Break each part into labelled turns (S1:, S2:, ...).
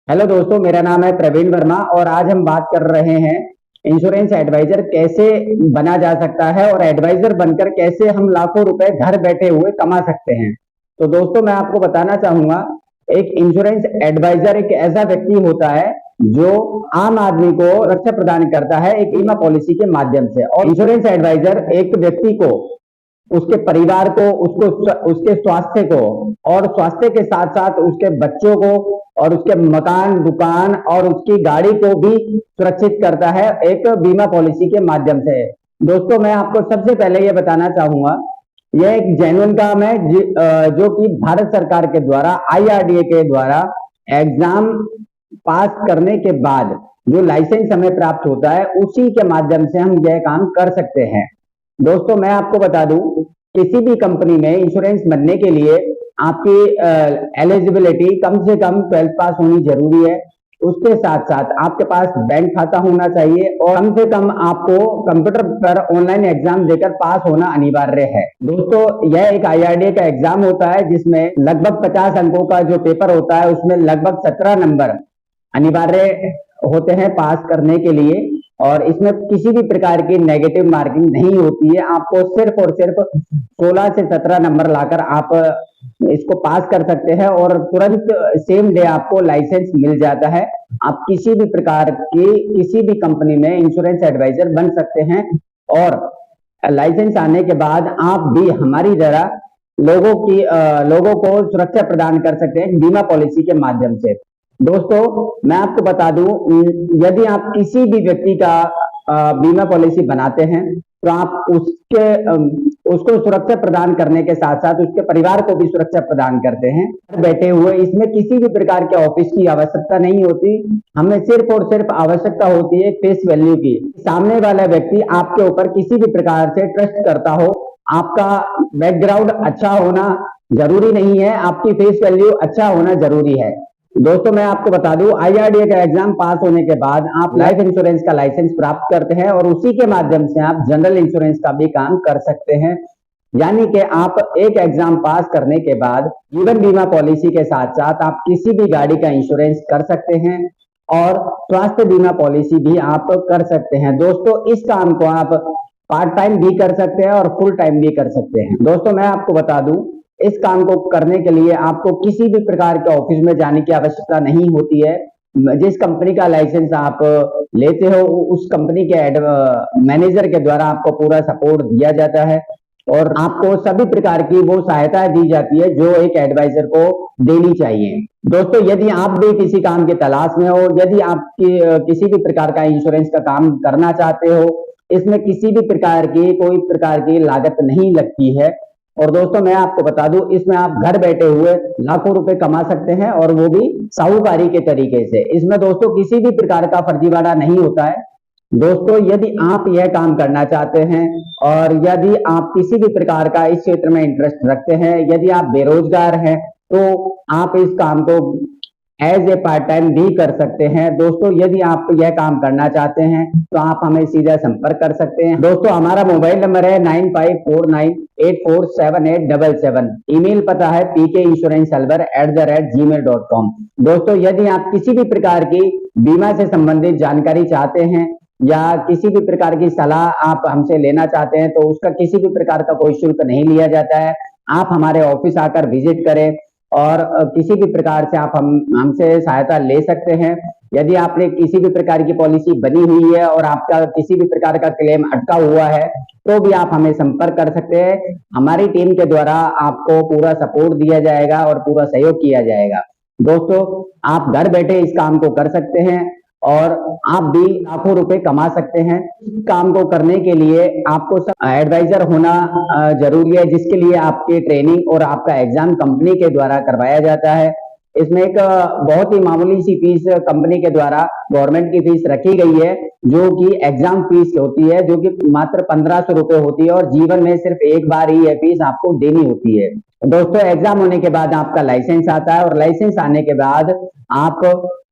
S1: Hello दोस्तों, मेरा नाम है प्रवीण वर्मा और आज हम बात कर रहे हैं इंश्योरेंस एडवाइजर कैसे बना जा सकता है और एडवाइजर बनकर कैसे हम लाखों रुपए घर बैठे हुए कमा सकते हैं। तो दोस्तों, मैं आपको बताना चाहूंगा, एक इंश्योरेंस एडवाइजर एक ऐसा व्यक्ति होता है जो आम आदमी को रक्षा प्रदान करता है एक बीमा पॉलिसी के माध्यम से। और इंश्योरेंस एडवाइजर एक व्यक्ति को, उसके परिवार को, उसको उसके स्वास्थ्य को और स्वास्थ्य के साथ साथ उसके बच्चों को और उसके मकान, दुकान और उसकी गाड़ी को भी सुरक्षित करता है एक बीमा पॉलिसी के माध्यम से। दोस्तों, मैं आपको सबसे पहले ये बताना चाहूंगा, यह एक जेन्युइन काम है जो कि भारत सरकार के द्वारा IRDA के द्वारा एग्जाम पास करने के बाद जो लाइसेंस हमें प्राप्त होता है उसी के माध्यम से हम यह काम कर सकते हैं। दोस्तों, मैं आपको बता दूं, किसी भी कंपनी में इंश्योरेंस बनने के लिए आपकी एलिजिबिलिटी कम से कम 12th पास होनी जरूरी है। उसके साथ साथ आपके पास बैंक खाता होना चाहिए और कम से कम आपको कंप्यूटर पर ऑनलाइन एग्जाम देकर पास होना अनिवार्य है। दोस्तों, यह एक IRDA का एग्जाम होता है जिसमें लगभग 50 अंकों का जो पेपर होता है उसमें लगभग 17 नंबर अनिवार्य होते हैं पास करने के लिए। और इसमें किसी भी प्रकार की नेगेटिव मार्किंग नहीं होती है। आपको सिर्फ और सिर्फ 16 से 17 नंबर लाकर आप इसको पास कर सकते हैं और तुरंत सेम डे आपको लाइसेंस मिल जाता है। आप किसी भी प्रकार की किसी भी कंपनी में इंश्योरेंस एडवाइजर बन सकते हैं और लाइसेंस आने के बाद आप भी हमारी तरह लोगों को सुरक्षा प्रदान कर सकते हैं बीमा पॉलिसी के माध्यम से। दोस्तों, मैं आपको बता दूं, यदि आप किसी भी व्यक्ति का बीमा पॉलिसी बनाते हैं तो आप उसको सुरक्षा प्रदान करने के साथ साथ उसके परिवार को भी सुरक्षा प्रदान करते हैं बैठे हुए। इसमें किसी भी प्रकार के ऑफिस की आवश्यकता नहीं होती। हमें सिर्फ और सिर्फ आवश्यकता होती है फेस वैल्यू की। सामने वाला व्यक्ति आपके ऊपर किसी भी प्रकार से ट्रस्ट करता हो। आपका बैकग्राउंड अच्छा होना जरूरी नहीं है, आपकी फेस वैल्यू अच्छा होना जरूरी है। दोस्तों, मैं आपको बता दूं, IRDA का एग्जाम पास होने के बाद आप लाइफ इंश्योरेंस का लाइसेंस प्राप्त करते हैं और उसी के माध्यम से आप जनरल इंश्योरेंस का भी काम कर सकते हैं। यानी कि आप एक एग्जाम पास करने के बाद जीवन बीमा पॉलिसी के साथ साथ आप किसी भी गाड़ी का इंश्योरेंस कर सकते हैं और स्वास्थ्य बीमा पॉलिसी भी आप कर सकते हैं। दोस्तों, इस काम को आप पार्ट टाइम भी कर सकते हैं और फुल टाइम भी कर सकते हैं। दोस्तों, मैं आपको बता दूं, इस काम को करने के लिए आपको किसी भी प्रकार के ऑफिस में जाने की आवश्यकता नहीं होती है। जिस कंपनी का लाइसेंस आप लेते हो उस कंपनी के मैनेजर के द्वारा आपको पूरा सपोर्ट दिया जाता है और आपको सभी प्रकार की वो सहायता दी जाती है जो एक एडवाइजर को देनी चाहिए। दोस्तों, यदि आप भी किसी काम की तलाश में हो, यदि आप किसी भी प्रकार का इंश्योरेंस का काम करना चाहते हो, इसमें किसी भी प्रकार की कोई प्रकार की लागत नहीं लगती है। और दोस्तों, मैं आपको बता दूं, इसमें आप घर बैठे हुए लाखों रुपए कमा सकते हैं और वो भी साहूकारी के तरीके से। इसमें दोस्तों किसी भी प्रकार का फर्जीवाड़ा नहीं होता है। दोस्तों, यदि आप यह काम करना चाहते हैं और यदि आप किसी भी प्रकार का इस क्षेत्र में इंटरेस्ट रखते हैं, यदि आप बेरोजगार हैं तो आप इस काम को एज ए पार्ट टाइम भी कर सकते हैं। दोस्तों, यदि आप यह काम करना चाहते हैं तो आप हमें सीधा संपर्क कर सकते हैं। दोस्तों, हमारा मोबाइल नंबर है 9549847877। ईमेल पता है pkinsurancehelper@gmail.com। दोस्तों, यदि आप किसी भी प्रकार की बीमा से संबंधित जानकारी चाहते हैं या किसी भी प्रकार की सलाह आप हमसे लेना चाहते हैं तो उसका किसी भी प्रकार का कोई शुल्क नहीं लिया जाता है। आप हमारे ऑफिस आकर विजिट करें और किसी भी प्रकार से आप हमसे सहायता ले सकते हैं। यदि आपने किसी भी प्रकार की पॉलिसी बनी हुई है और आपका किसी भी प्रकार का क्लेम अटका हुआ है तो भी आप हमें संपर्क कर सकते हैं। हमारी टीम के द्वारा आपको पूरा सपोर्ट दिया जाएगा और पूरा सहयोग किया जाएगा। दोस्तों, आप घर बैठे इस काम को कर सकते हैं और आप भी लाखों रुपए कमा सकते हैं। काम को करने के लिए आपको एडवाइजर होना जरूरी है, जिसके लिए आपकी ट्रेनिंग और आपका एग्जाम कंपनी के द्वारा करवाया जाता है। इसमें एक बहुत ही मामूली सी फीस कंपनी के द्वारा गवर्नमेंट की फीस रखी गई है जो कि एग्जाम फीस होती है, जो कि मात्र 1500 रुपए होती है और जीवन में सिर्फ एक बार ही यह फीस आपको देनी होती है। दोस्तों, एग्जाम होने के बाद आपका लाइसेंस आता है और लाइसेंस आने के बाद आप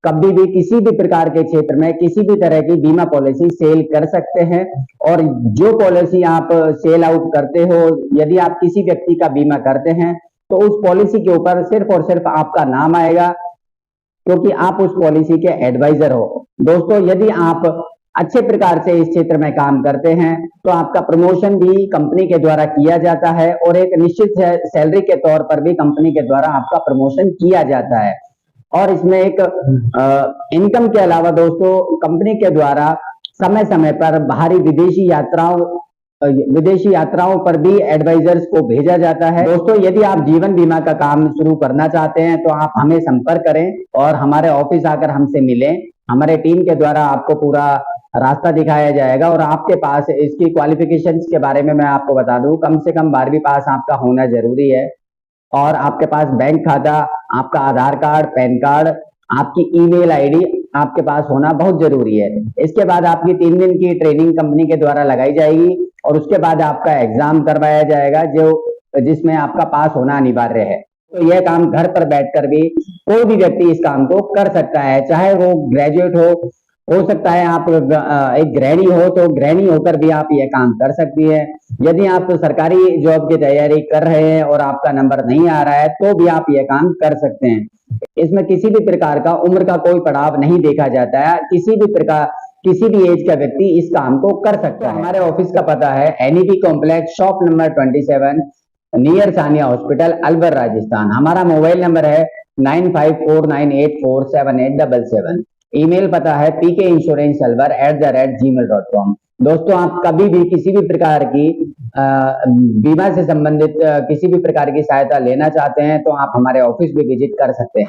S1: कभी भी किसी भी प्रकार के क्षेत्र में किसी भी तरह की बीमा पॉलिसी सेल कर सकते हैं। और जो पॉलिसी आप सेल आउट करते हो, यदि आप किसी व्यक्ति का बीमा करते हैं तो उस पॉलिसी के ऊपर सिर्फ और सिर्फ आपका नाम आएगा, क्योंकि आप उस पॉलिसी के एडवाइजर हो। दोस्तों, यदि आप अच्छे प्रकार से इस क्षेत्र में काम करते हैं तो आपका प्रमोशन भी कंपनी के द्वारा किया जाता है और एक निश्चित सैलरी के तौर पर भी कंपनी के द्वारा आपका प्रमोशन किया जाता है। और इसमें एक इनकम के अलावा दोस्तों, कंपनी के द्वारा समय समय पर बाहरी विदेशी यात्राओं पर भी एडवाइजर्स को भेजा जाता है। दोस्तों, यदि आप जीवन बीमा का काम शुरू करना चाहते हैं तो आप हमें संपर्क करें और हमारे ऑफिस आकर हमसे मिलें। हमारे टीम के द्वारा आपको पूरा रास्ता दिखाया जाएगा और आपके पास इसकी क्वालिफिकेशंस के बारे में मैं आपको बता दूं, कम से कम 12वीं पास आपका होना जरूरी है और आपके पास बैंक खाता, आपका आधार कार्ड, पैन कार्ड, आपकी ईमेल आईडी आपके पास होना बहुत जरूरी है। इसके बाद आपकी 3 दिन की ट्रेनिंग कंपनी के द्वारा लगाई जाएगी और उसके बाद आपका एग्जाम करवाया जाएगा जिसमें आपका पास होना अनिवार्य है। तो यह काम घर पर बैठकर भी कोई भी व्यक्ति इस काम को कर सकता है, चाहे वो ग्रेजुएट हो सकता है आप एक गृहिणी हो तो गृहिणी होकर भी आप ये काम कर सकती है। यदि आप तो सरकारी जॉब की तैयारी कर रहे हैं और आपका नंबर नहीं आ रहा है तो भी आप ये काम कर सकते हैं। इसमें किसी भी प्रकार का उम्र का कोई पड़ाव नहीं देखा जाता है, किसी भी एज का व्यक्ति इस काम को कर सकता है। हमारे ऑफिस का पता है NEP complex, shop number 27, near Sania hospital, Alwar, Rajasthan. हमारा मोबाइल नंबर है 9549847877। ईमेल पता है pkinsurancealvar@gmail.com। दोस्तों, आप कभी भी किसी भी प्रकार की बीमा से संबंधित किसी भी प्रकार की सहायता लेना चाहते हैं तो आप हमारे ऑफिस भी विजिट कर सकते हैं।